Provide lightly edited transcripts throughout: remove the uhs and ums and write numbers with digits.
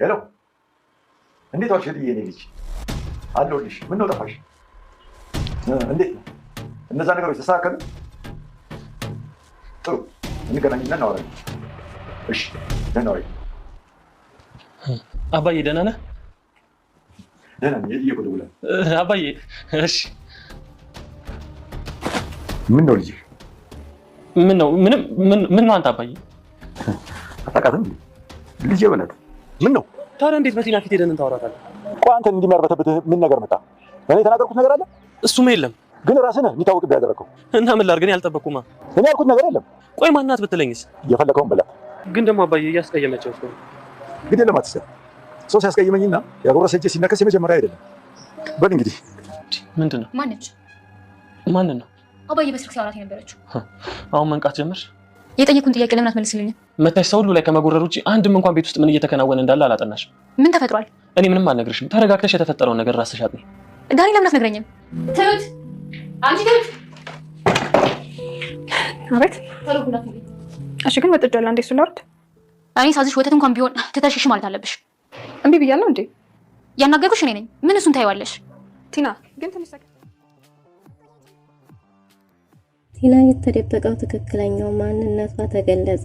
ሄሎ፣ እንዴት ዋልሽ የኔ ልጅ? አለሁልሽ። ምነው ጠፋሽ? እንዴት ነው? እነዛ ነገሮች ተስተካከሉ? ጥሩ፣ እንገናኝና እናወራለን። እሺ፣ ደህና ዋይ። አባዬ ደህና ነህ? ደህና ነኝ። የት እየቆየ ብለህ አባዬ? እሺ። ምን ነው ልጅ? ምን ነው? ምን ነው አንተ አባዬ? አታውቃትም ልጄ በላት። ምን ነው ታዲያ? እንዴት በቲና ፊት ሄደን ታወራታለህ? ቆይ አንተን እንዲመርበተብህ ምን ነገር መጣ? እኔ የተናገርኩት ነገር አለ? እሱም የለም። ግን ራስህ ነህ የሚታወቅብህ ያደረግከው። እና ምን ላድርግ? እኔ አልጠበቅኩማ። እኔ ያልኩት ነገር የለም። ቆይ ማናት ብትለኝስ? የፈለከውን በላት። ግን ደግሞ አባዬ እያስቀየመችው ነው። ግን የለም አትስል። ሰው ሲያስቀይመኝና ያጎረሰ እጄ ሲነከስ የመጀመሪያ አይደለም። በል እንግዲህ ምንድን ነው? ማንን ነው? አባዬ በስልክ ሲያወራት የነበረችው። አሁን መንቃት ጀመርሽ? የጠየቁን ጥያቄ ለምን አትመልስልኝም? መታሽ ሰው ሁሉ ላይ ከመጎረር ውጪ አንድም እንኳን ቤት ውስጥ ምን እየተከናወነ እንዳለ አላጠናሽም። ምን ተፈጥሯል? እኔ ምንም አልነግርሽም። ተረጋግተሽ የተፈጠረውን ነገር ራስሽ አጥኚ። ዳኒ ለምን አትነግረኝም? ትሁት፣ አንቺ ትሁት። አቤት። እሺ፣ ግን ወጥጃለሁ። አንዴ እሱን ላውርድ። እኔ ሳዝሽ ወተት እንኳን ቢሆን ትተሽሽ ማለት አለብሽ። እምቢ ብያለሁ እንዴ? ያናገርኩሽ እኔ ነኝ። ምን እሱን ታይዋለሽ? ቲና ግን ትንሽ ቲና የተደበቀው ትክክለኛው ማንነቷ ተገለጸ።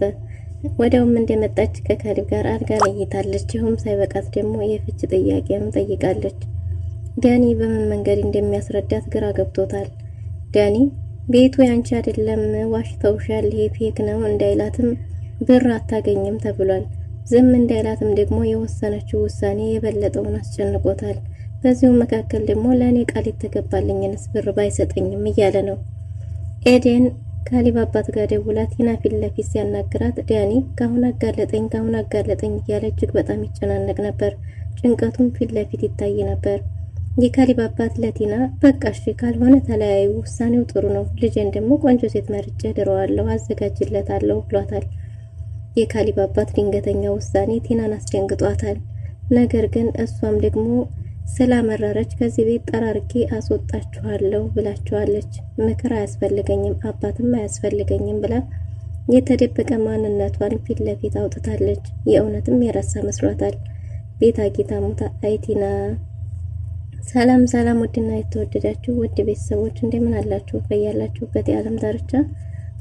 ወዲያውም እንደመጣች ከካሊብ ጋር አልጋ ላይ ይታለች። ይሁም ሳይበቃት ደግሞ የፍች ጥያቄም ጠይቃለች። ዳኒ በምን መንገድ እንደሚያስረዳት ግራ ገብቶታል። ዳኒ ቤቱ ያንቺ አይደለም፣ ዋሽተውሻል፣ ይሄ ፌክ ነው እንዳይላትም ብር አታገኝም ተብሏል። ዝም እንዳይላትም ደግሞ የወሰነችው ውሳኔ የበለጠውን አስጨንቆታል። በዚሁ መካከል ደግሞ ለእኔ ቃል የተገባልኝንስ ብር ባይሰጠኝም እያለ ነው። ኤደን ካሊብ አባት ጋር ደውላ ቲና ፊት ለፊት ሲያናግራት ዳኒ ካሁን አጋለጠኝ እያለ እጅግ በጣም ይጨናነቅ ነበር። ጭንቀቱም ፊት ለፊት ይታይ ነበር። የካሊብ አባት ለቲና በቃ እሺ ካልሆነ ተለያዩ፣ ውሳኔው ጥሩ ነው፣ ልጄን ደግሞ ቆንጆ ሴት መርጬ ድረዋለሁ፣ አዘጋጅለታለሁ ብሏታል። የካሊብ አባት ድንገተኛ ውሳኔ ቲናን አስደንግጧታል። ነገር ግን እሷም ደግሞ ስላመረረች ከዚህ ቤት ጠራርጌ አስወጣችኋለሁ ብላችኋለች። ምክር አያስፈልገኝም አባትም አያስፈልገኝም ብላ የተደበቀ ማንነቷን ፊት ለፊት አውጥታለች። የእውነትም የረሳ መስሏታል። ቤት አጊታ ሞታ አይቲና። ሰላም ሰላም፣ ውድና የተወደዳችሁ ውድ ቤተሰቦች እንደምን አላችሁ? በያላችሁበት የዓለም ዳርቻ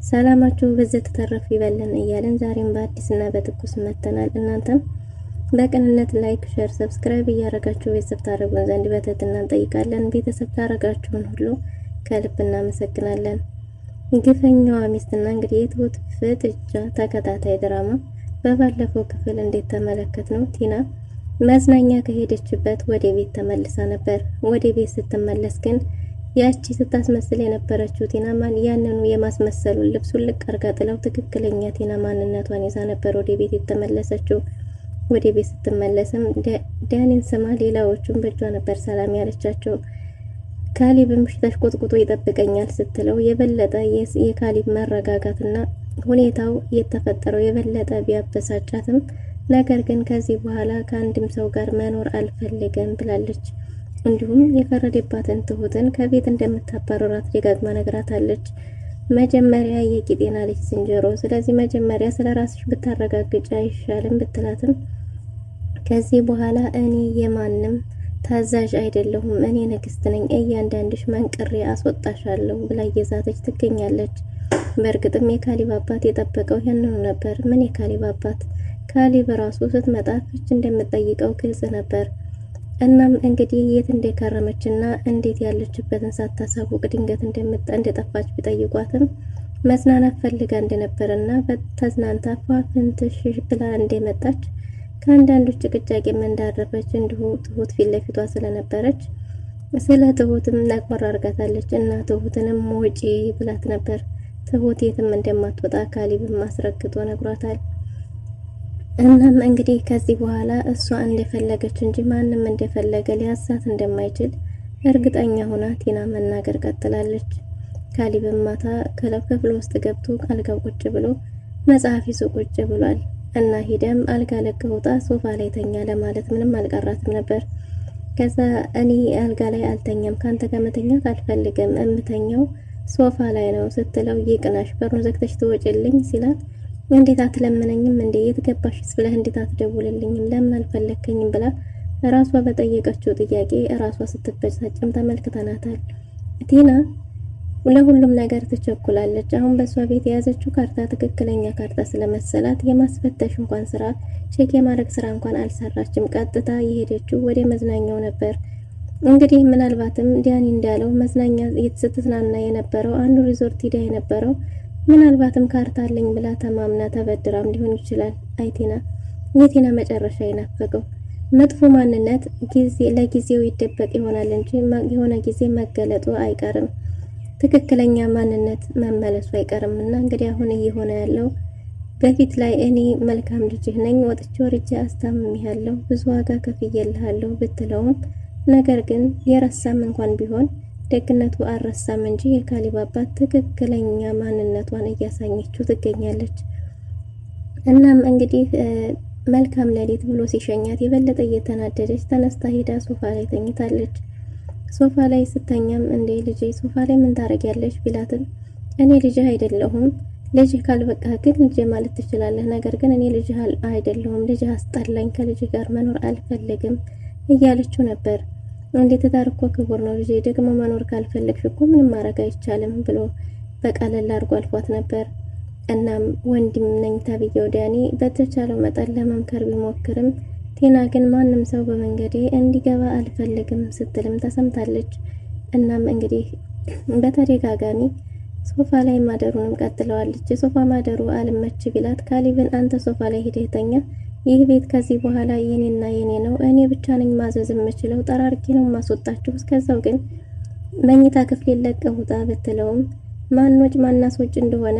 ሰላማችሁ በዘት ተተረፍ ይበለን እያለን ዛሬም በአዲስና በትኩስ መተናል። እናንተም በቅንነት ላይክ፣ ሼር፣ ሰብስክራይብ እያደረጋችሁ ቤተሰብ ታደርጉን ዘንድ በትህትና እንጠይቃለን። ቤተሰብ ታደርጋችሁን ሁሉ ከልብ እናመሰግናለን። ግፈኛዋ ሚስትና እንግዲህ የትሁት ፍጥጫ ተከታታይ ድራማ በባለፈው ክፍል እንዴት ተመለከት ነው። ቲና መዝናኛ ከሄደችበት ወደ ቤት ተመልሳ ነበር። ወደ ቤት ስትመለስ ግን ያቺ ስታስመስል የነበረችው ቲና ያንኑ የማስመሰሉን ልብሱን ልቅ አርጋ ጥለው ትክክለኛ ቲና ማንነቷን ይዛ ነበር ወደ ቤት የተመለሰችው። ወደ ቤት ስትመለስም ዳኒን ስማ ሌላዎቹን በእጇ ነበር ሰላም ያለቻቸው። ካሊብም ተሽቆጥቁጦ ይጠብቀኛል ስትለው የበለጠ የካሊብ መረጋጋትና ሁኔታው የተፈጠረው የበለጠ ቢያበሳጫትም ነገር ግን ከዚህ በኋላ ከአንድም ሰው ጋር መኖር አልፈልግም ብላለች። እንዲሁም የፈረደባትን ትሁትን ከቤት እንደምታባረራት ደጋግማ ነግራታለች። መጀመሪያ የቂጤና ልጅ ዝንጀሮ፣ ስለዚህ መጀመሪያ ስለራስሽ ብታረጋግጪ አይሻልም ብትላትም ከዚህ በኋላ እኔ የማንም ታዛዥ አይደለሁም፣ እኔ ንግስት ነኝ፣ እያንዳንድሽ መንቅሬ አስወጣሻለሁ ብላ እየዛተች ትገኛለች። በእርግጥም የካሊብ አባት የጠበቀው ያንኑ ነበር። ምን የካሊብ አባት? ካሊብ ራሱ ስትመጣ ፍች እንደምትጠይቀው ግልጽ ነበር። እናም እንግዲህ የት እንደከረመችና እንዴት ያለችበትን ሳታሳውቅ ድንገት እንደጠፋች ቢጠይቋትም መዝናናት ፈልጋ እንደነበረና በተዝናንታ ፏፍንትሽ ብላ እንደመጣች ከአንዳንዶች ጭቅጫቄም እንዳረፈች እንዲሁ ትሁት ፊት ለፊቷ ስለነበረች ስለ ትሁትም ነቆር አርጋታለች እና ትሁትንም ውጪ ብላት ነበር። ትሁት የትም እንደማትወጣ ካሊብም አስረግጦ ነግሯታል። እናም እንግዲህ ከዚህ በኋላ እሷ እንደፈለገች እንጂ ማንም እንደፈለገ ሊያሳት እንደማይችል እርግጠኛ ሆና ቲና መናገር ቀጥላለች። ካሊብም ማታ ክፍል ውስጥ ገብቶ አልጋው ቁጭ ብሎ መጽሐፍ ይዞ ቁጭ ብሏል እና ሂደም አልጋ ለቀውጣ ሶፋ ላይ ተኛ ለማለት ምንም አልቀራትም ነበር። ከዛ እኔ አልጋ ላይ አልተኛም፣ ካንተ ጋር መተኛት አልፈልግም፣ እምተኛው ሶፋ ላይ ነው ስትለው ይቅናሽ፣ በሩን ዘግተሽ ትወጪልኝ ሲላት እንዴት አትለምነኝም እንዴ? የትገባሽስ ብለህ እንዴት አትደውልልኝም? ለምን አልፈለከኝም? ብላ ራሷ በጠየቀችው ጥያቄ ራሷ ስትበሳጭም ተመልክተናታል። ቲና ለሁሉም ነገር ትቸኩላለች። አሁን በሷ ቤት የያዘችው ካርታ ትክክለኛ ካርታ ስለመሰላት የማስፈተሽ እንኳን ስራ ቼክ የማድረግ ስራ እንኳን አልሰራችም። ቀጥታ የሄደችው ወደ መዝናኛው ነበር። እንግዲህ ምናልባትም ዲያኒ እንዳለው መዝናኛ ስትዝናና የነበረው አንዱ ሪዞርት ሂዳ የነበረው ምናልባትም ካርታ አለኝ ብላ ተማምና ተበድራም ሊሆን ይችላል። አይቲና የቲና መጨረሻ ይናፈቀው መጥፎ ማንነት ለጊዜው ይደበቅ ይሆናል እንጂ የሆነ ጊዜ መገለጡ አይቀርም። ትክክለኛ ማንነት መመለሱ አይቀርምና እንግዲህ አሁን እየሆነ ያለው በፊት ላይ እኔ መልካም ልጅህ ነኝ ወጥቼ ወርጄ አስታምሜሃለሁ ብዙ ዋጋ ከፍዬልሃለሁ ብትለውም ነገር ግን የረሳም እንኳን ቢሆን ደግነቱ አልረሳም እንጂ የካሌብ አባት ትክክለኛ ማንነቷን እያሳኘችው ትገኛለች። እናም እንግዲህ መልካም ሌሊት ብሎ ሲሸኛት የበለጠ እየተናደደች ተነስታ ሄዳ ሶፋ ላይ ተኝታለች። ሶፋ ላይ ስተኛም እንዴ ልጄ ሶፋ ላይ ምን ታረጊያለሽ ቢላትም እኔ ልጅህ አይደለሁም ልጅህ ካልበቃ ግን ልጅ ማለት ትችላለህ፣ ነገር ግን እኔ ልጅህ አይደለሁም፣ ልጅህ አስጠላኝ፣ ከልጅህ ጋር መኖር አልፈልግም እያለችው ነበር። እንዴት ትዳር እኮ ክቡር ነው ልጄ፣ ደግሞ መኖር ካልፈለግሽ እኮ ምንም ማድረግ አይቻልም ብሎ በቀለል አድርጎ አልፏት ነበር። እናም ወንድም ነኝ ተብዬው ዲያኒ በተቻለው መጠን ለመምከር ቢሞክርም ቲና ግን ማንም ሰው በመንገዴ እንዲገባ አልፈልግም ስትልም ተሰምታለች። እናም እንግዲህ በተደጋጋሚ ሶፋ ላይ ማደሩንም ቀጥለዋለች። የሶፋ ማደሩ አልመች ቢላት ካሌብን አንተ ሶፋ ላይ ሄደህ ተኛ፣ ይህ ቤት ከዚህ በኋላ የኔና የኔ ነው፣ እኔ ብቻ ነኝ ማዘዝ የምችለው፣ ጠራርጌ ነው ማስወጣችሁ፣ እስከዛው ግን መኝታ ክፍል ለቀህ ውጣ ብትለውም ማኖች ማናሶች እንደሆነ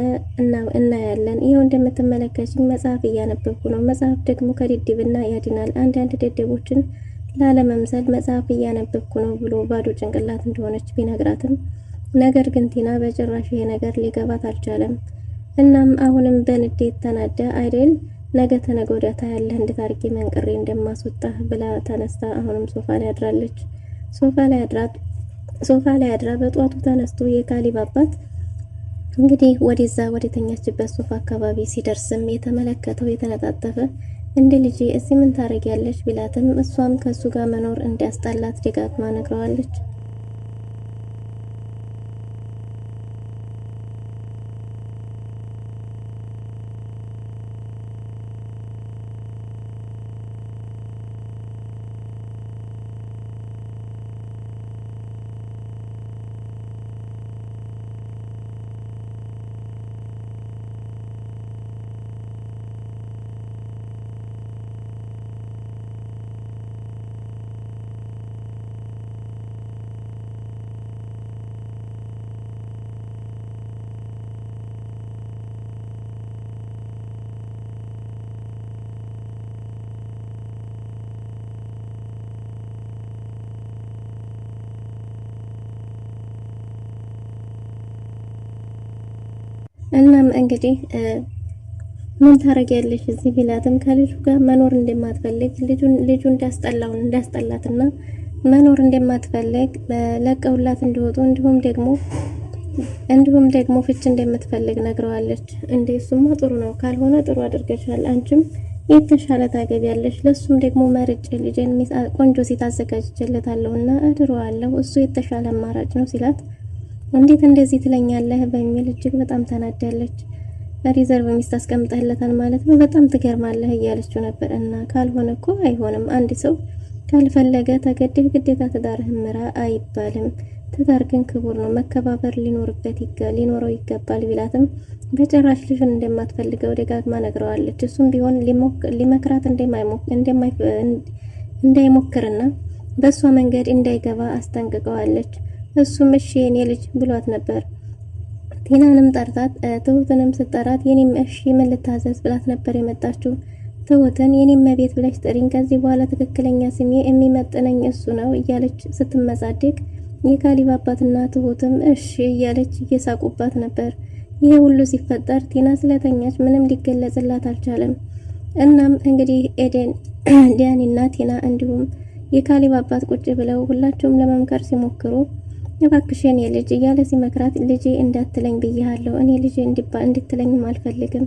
እናያለን። ይሄው እንደምትመለከችኝ መጽሐፍ እያነበብኩ ነው። መጽሐፍ ደግሞ ከድድብና ያድናል። አንዳንድ ደደቦችን ላለመምሰል መጽሐፍ እያነበብኩ ነው ብሎ ባዶ ጭንቅላት እንደሆነች ቢነግራትም ነገር ግን ቲና በጭራሽ ይሄ ነገር ሊገባት አልቻለም። እናም አሁንም በንዴት ተናዳ አይደል ነገ ተነገ ወዲያ ታያለህ እንዴት አድርጌ መንቅሬ እንደማስወጣ ብላ ተነስታ አሁንም ሶፋ ላይ አድራለች። ሶፋ ላይ አድራ በጧቱ ተነስቶ የካሌብ አባት እንግዲህ ወደዛ ወደተኛችበት ሶፋ አካባቢ ሲደርስም የተመለከተው የተነጣጠፈ እንደ ልጄ እዚህ ምን ታረጊያለሽ ቢላትም እሷም ከሱ ጋር መኖር እንዲያስጠላት ደጋግማ ነግረዋለች። እናም እንግዲህ ምን ታረጊያለሽ እዚህ ቢላትም ከልጁ ጋር መኖር እንደማትፈልግ ልጁ እንዳስጠላትና መኖር እንደማትፈልግ ለቀውላት እንዲወጡ እንዲሁም ደግሞ ፍች እንደምትፈልግ ነግረዋለች። እንዴ እሱማ ጥሩ ነው፣ ካልሆነ ጥሩ አድርገሻል፣ አንቺም የተሻለ ታገቢያለሽ፣ ለሱም ደግሞ መርጬ ልጄን ቆንጆ ሴት አዘጋጅቼለታለሁና አድረዋለሁ፣ እሱ የተሻለ አማራጭ ነው ሲላት እንዴት እንደዚህ ትለኛለህ በሚል እጅግ በጣም ተናዳለች። ሪዘርቭ ሚስት አስቀምጠህለታል ማለት ነው፣ በጣም ትገርማለህ እያለችው ነበር። እና ካልሆነ እኮ አይሆንም፣ አንድ ሰው ካልፈለገ ተገደህ ግዴታ ትዳርህን ምራ አይባልም። ትዳር ግን ክቡር ነው፣ መከባበር ሊኖረው ይገባል ቢላትም በጭራሽ ልጁን እንደማትፈልገው ደጋግማ ነግረዋለች። እሱም ቢሆን ሊመክራት እንዳይሞክርና በእሷ መንገድ እንዳይገባ አስጠንቅቀዋለች። እሱም እሺ የኔ ልጅ ብሏት ነበር። ቲናንም ጠርታት ትሁትንም ስጠራት የኔም እሺ ምን ልታዘዝ ብላት ነበር የመጣችው። ትሁትን የኔም መቤት ብለሽ ጥሪኝ፣ ከዚህ በኋላ ትክክለኛ ስሜ የሚመጥነኝ እሱ ነው እያለች ስትመጻደቅ የካሌብ አባትና ትሁትም እሺ እያለች እየሳቁባት ነበር። ይሄ ሁሉ ሲፈጠር ቲና ስለተኛች ምንም ሊገለጽላት አልቻለም። እናም እንግዲህ ኤደን ዲያኒና ቲና እንዲሁም የካሌብ አባት ቁጭ ብለው ሁላቸውም ለመምከር ሲሞክሩ እባክሽን የልጅ እያለ ሲመክራት ልጄ እንዳትለኝ ብያለሁ፣ እኔ ልጄ እንድትለኝም አልፈልግም፣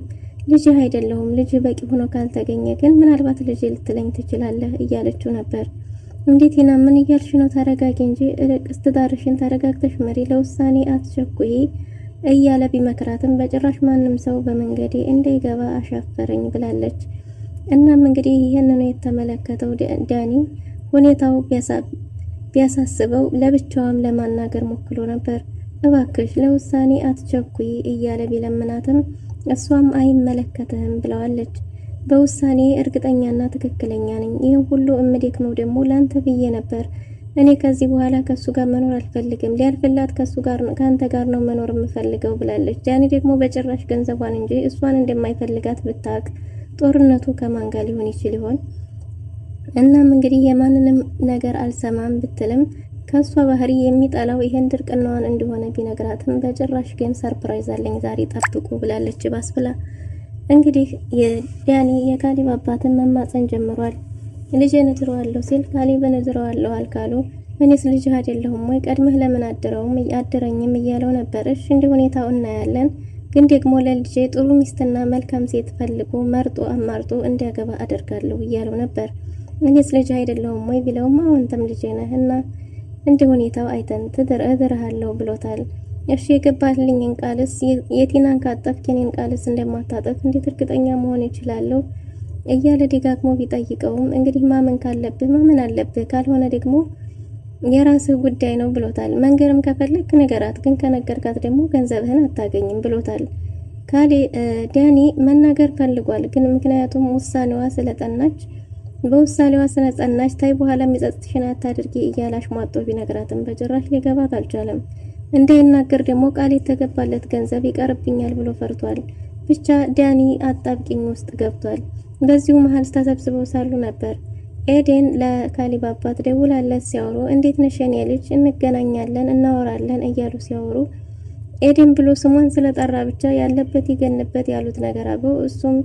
ልጅ አይደለሁም፣ ልጅ በቂ ሆኖ ካልተገኘ ግን ምናልባት ልጅ ልትለኝ ትችላለህ እያለችው ነበር። እንዴት ቲና ምን እያልሽ ነው? ተረጋጊ እንጂ ትዳርሽን ተረጋግተሽ መሪ፣ ለውሳኔ አትቸኩይ እያለ ቢመክራትም በጭራሽ ማንም ሰው በመንገዴ እንዳይገባ አሻፈረኝ ብላለች። እናም እንግዲህ ይህንን የተመለከተው ዳኒ ሁኔታው ቢያሳስበው ለብቻዋም ለማናገር ሞክሮ ነበር። እባክሽ ለውሳኔ አትቸኩይ እያለ ቢለምናትም እሷም አይመለከትህም ብለዋለች። በውሳኔ እርግጠኛና ትክክለኛ ነኝ። ይህን ሁሉ እምደክመው ደግሞ ላንተ ብዬ ነበር። እኔ ከዚህ በኋላ ከሱ ጋር መኖር አልፈልግም። ሊያልፍላት ከአንተ ጋር ነው መኖር የምፈልገው ብላለች። ዳኒ ደግሞ በጭራሽ ገንዘቧን እንጂ እሷን እንደማይፈልጋት ብታቅ ጦርነቱ ከማን ጋር ሊሆን ይችል ይሆን? እናም እንግዲህ የማንንም ነገር አልሰማም ብትልም ከሷ ባህሪ የሚጠላው ይሄን ድርቅናዋን እንደሆነ ቢነግራትም በጭራሽ ግን ሰርፕራይዝ አለኝ ዛሬ ጠብቁ ብላለች። ባስብላ እንግዲህ የዳኒ የካሊብ አባትን መማፀን ጀምሯል። ልጄን እድረዋለሁ ሲል ካሊብን እድረዋለሁ አልካሉ። እኔስ ልጅህ አይደለሁም ወይ? ቀድመህ ለምን አደረኝም እያለው ነበር። እሺ እንደ ሁኔታው እናያለን፣ ግን ደግሞ ለልጄ ጥሩ ሚስትና መልካም ሴት ፈልጎ መርጦ አማርጦ እንዲያገባ አደርጋለሁ እያለው ነበር። እኔስ ልጅ አይደለሁም ወይ ቢለውም አንተም ልጄ ነህ እና እንደ ሁኔታው አይተን እድርሃለሁ ብሎታል። እሺ የገባልኝን ቃልስ የቲናን ካጠፍክ የኔን ቃልስ እንደማታጠፍ እንዴት እርግጠኛ መሆን ይችላለሁ እያለ ደጋግሞ ቢጠይቀውም እንግዲህ ማመን ካለብህ ማመን አለብህ፣ ካልሆነ ደግሞ የራስህ ጉዳይ ነው ብሎታል። መንገርም ከፈለክ ነገራት፣ ግን ከነገርካት ደግሞ ገንዘብህን አታገኝም ብሎታል። ዳኒ መናገር ፈልጓል፣ ግን ምክንያቱም ውሳኔዋ ስለጠናች በውሳኔዋ ስለጸናች ታይ በኋላ የሚጸጽትሽን አታድርጊ እያላሽ ሟጦ ቢነግራትም በጭራሽ ሊገባት አልቻለም። እንዳይናገር ደግሞ ቃል የተገባለት ገንዘብ ይቀርብኛል ብሎ ፈርቷል። ብቻ ዳኒ አጣብቂኝ ውስጥ ገብቷል። በዚሁ መሀል ተሰብስበው ሳሉ ነበር ኤደን ለካሊብ አባት ደውላለት ሲያወሩ እንዴት ነሽ የኔ ልጅ እንገናኛለን እናወራለን እያሉ ሲያወሩ ኤደን ብሎ ስሟን ስለጠራ ብቻ ያለበት ይገንበት ያሉት ነገር አበው እሱም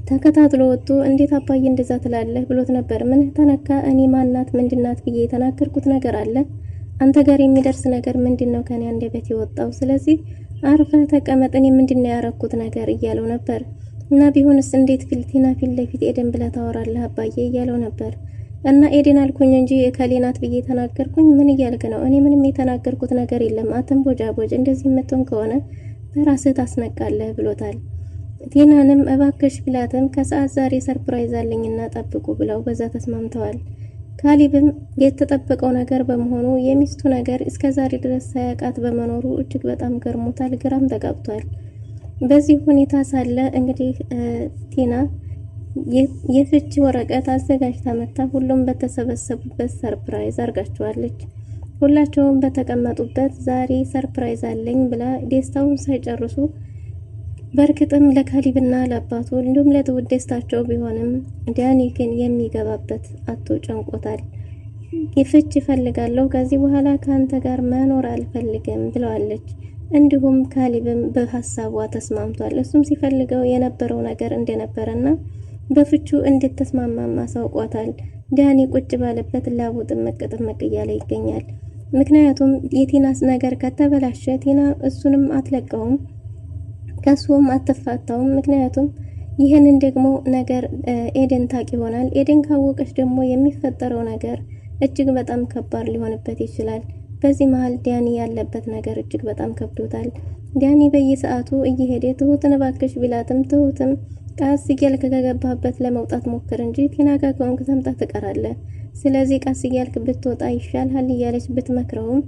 ተከታትሎ ወጥቶ እንዴት አባዬ እንደዛ ትላለህ ብሎት ነበር። ምን ተነካ? እኔ ማናት ምንድናት ብዬ የተናገርኩት ነገር አለ? አንተ ጋር የሚደርስ ነገር ምንድነው ከኔ አንደበት የወጣው? ስለዚህ አርፈህ ተቀመጥ፣ እኔ ምንድነው ያረኩት ነገር እያለው ነበር። እና ቢሆንስ እንዴት ፊልቲና ፊት ለፊት ኤደን ብለህ ታወራለህ አባዬ እያለው ነበር። እና ኤደን አልኩኝ እንጂ ከሌናት ብዬ ተናገርኩኝ። ምን እያልክ ነው? እኔ ምንም የተናገርኩት ነገር የለም። አትንቦጃቦጅ፣ እንደዚህ የምትሆን ከሆነ በራስህ ታስነቃለህ ብሎታል። ቲናንም እባክሽ ብላትም ከሰዓት ዛሬ ሰርፕራይዝ አለኝና ጠብቁ ብለው በዛ ተስማምተዋል። ካሊብም የተጠበቀው ነገር በመሆኑ የሚስቱ ነገር እስከዛሬ ድረስ ሳያውቃት በመኖሩ እጅግ በጣም ገርሞታል፣ ግራም ተጋብቷል። በዚህ ሁኔታ ሳለ እንግዲህ ቲና የፍቺ ወረቀት አዘጋጅታ መጣ። ሁሉም በተሰበሰቡበት ሰርፕራይዝ አርጋቸዋለች። ሁላቸውም በተቀመጡበት ዛሬ ሰርፕራይዝ አለኝ ብላ ደስታውን ሳይጨርሱ በርግጥም ለካሊብና ለአባቱ እንዲሁም ለትውልድ ደስታቸው ቢሆንም ዳኒ ግን የሚገባበት አቶ ጨንቆታል። ይፍች ይፈልጋለሁ፣ ከዚህ በኋላ ካንተ ጋር መኖር አልፈልግም ብለዋለች። እንዲሁም ካሊብም በሐሳቧ ተስማምቷል። እሱም ሲፈልገው የነበረው ነገር እንደነበረና በፍቹ እንድትስማማም አሳውቋታል። ዳኒ ቁጭ ባለበት ላቡ ጥምቅ ጥምቅ እያለ ይገኛል። ምክንያቱም የቲናስ ነገር ከተበላሸ ቲና እሱንም አትለቀውም፣ ከሱም አትፋታውም። ምክንያቱም ይህንን ደግሞ ነገር ኤደን ታቂ ይሆናል። ኤደን ካወቀች ደግሞ የሚፈጠረው ነገር እጅግ በጣም ከባድ ሊሆንበት ይችላል። በዚህ መሃል ዳኒ ያለበት ነገር እጅግ በጣም ከብዶታል። ዳኒ በየሰዓቱ እየሄደ ትሁትን እባክሽ ቢላትም ትሁትም ቃስ እያልክ ከገባህበት ለመውጣት ሞክር እንጂ ቲና ጋር ከሆንክ ሰምጠህ ትቀራለህ። ስለዚህ ቃስ እያልክ ብትወጣ ይሻልሃል እያለች ብትመክረውም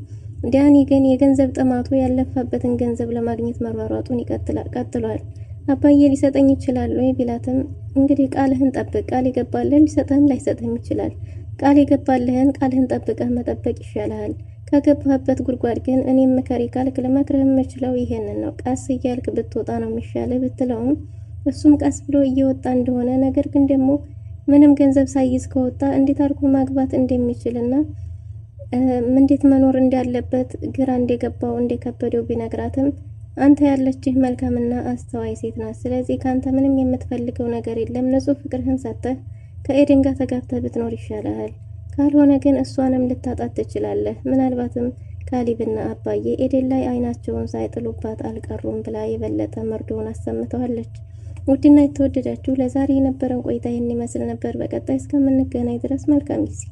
ዳኒ ግን የገንዘብ ጥማቱ ያለፋበትን ገንዘብ ለማግኘት መሯሯጡን ቀጥሏል። አባዬ ሊሰጠኝ ይችላል ወይ ቢላትም እንግዲህ ቃልህን ጠብቅ፣ ቃል የገባልህን ሊሰጥህም ላይሰጥህም ይችላል። ቃል የገባልህን ቃልህን ጠብቀህ መጠበቅ ይሻልሃል። ከገባህበት ጉድጓድ ግን እኔም ምከሪ ካልክ ልመክርህ የምችለው ይሄንን ነው። ቀስ እያልክ ብትወጣ ነው የሚሻልህ ብትለውም እሱም ቀስ ብሎ እየወጣ እንደሆነ ነገር ግን ደግሞ ምንም ገንዘብ ሳይዝ ከወጣ እንዴት አድርጎ ማግባት እንደሚችልና እንዴት መኖር እንዳለበት ግራ እንደገባው እንደከበደው ቢነግራትም አንተ ያለችህ መልካምና አስተዋይ ሴት ናት። ስለዚህ ካንተ ምንም የምትፈልገው ነገር የለም። ንጹህ ፍቅርህን ሰጥተህ ከኤደን ጋር ተጋብተህ ብትኖር ይሻልሃል። ካልሆነ ግን እሷንም ልታጣት ትችላለህ። ምናልባትም ካሊብና አባዬ ኤደን ላይ አይናቸውን ሳይጥሉባት አልቀሩም ብላ የበለጠ መርዶውን አሰምተዋለች። ውድና የተወደዳችሁ ለዛሬ የነበረን ቆይታ ይህን ይመስል ነበር። በቀጣይ እስከምንገናኝ ድረስ መልካም ጊዜ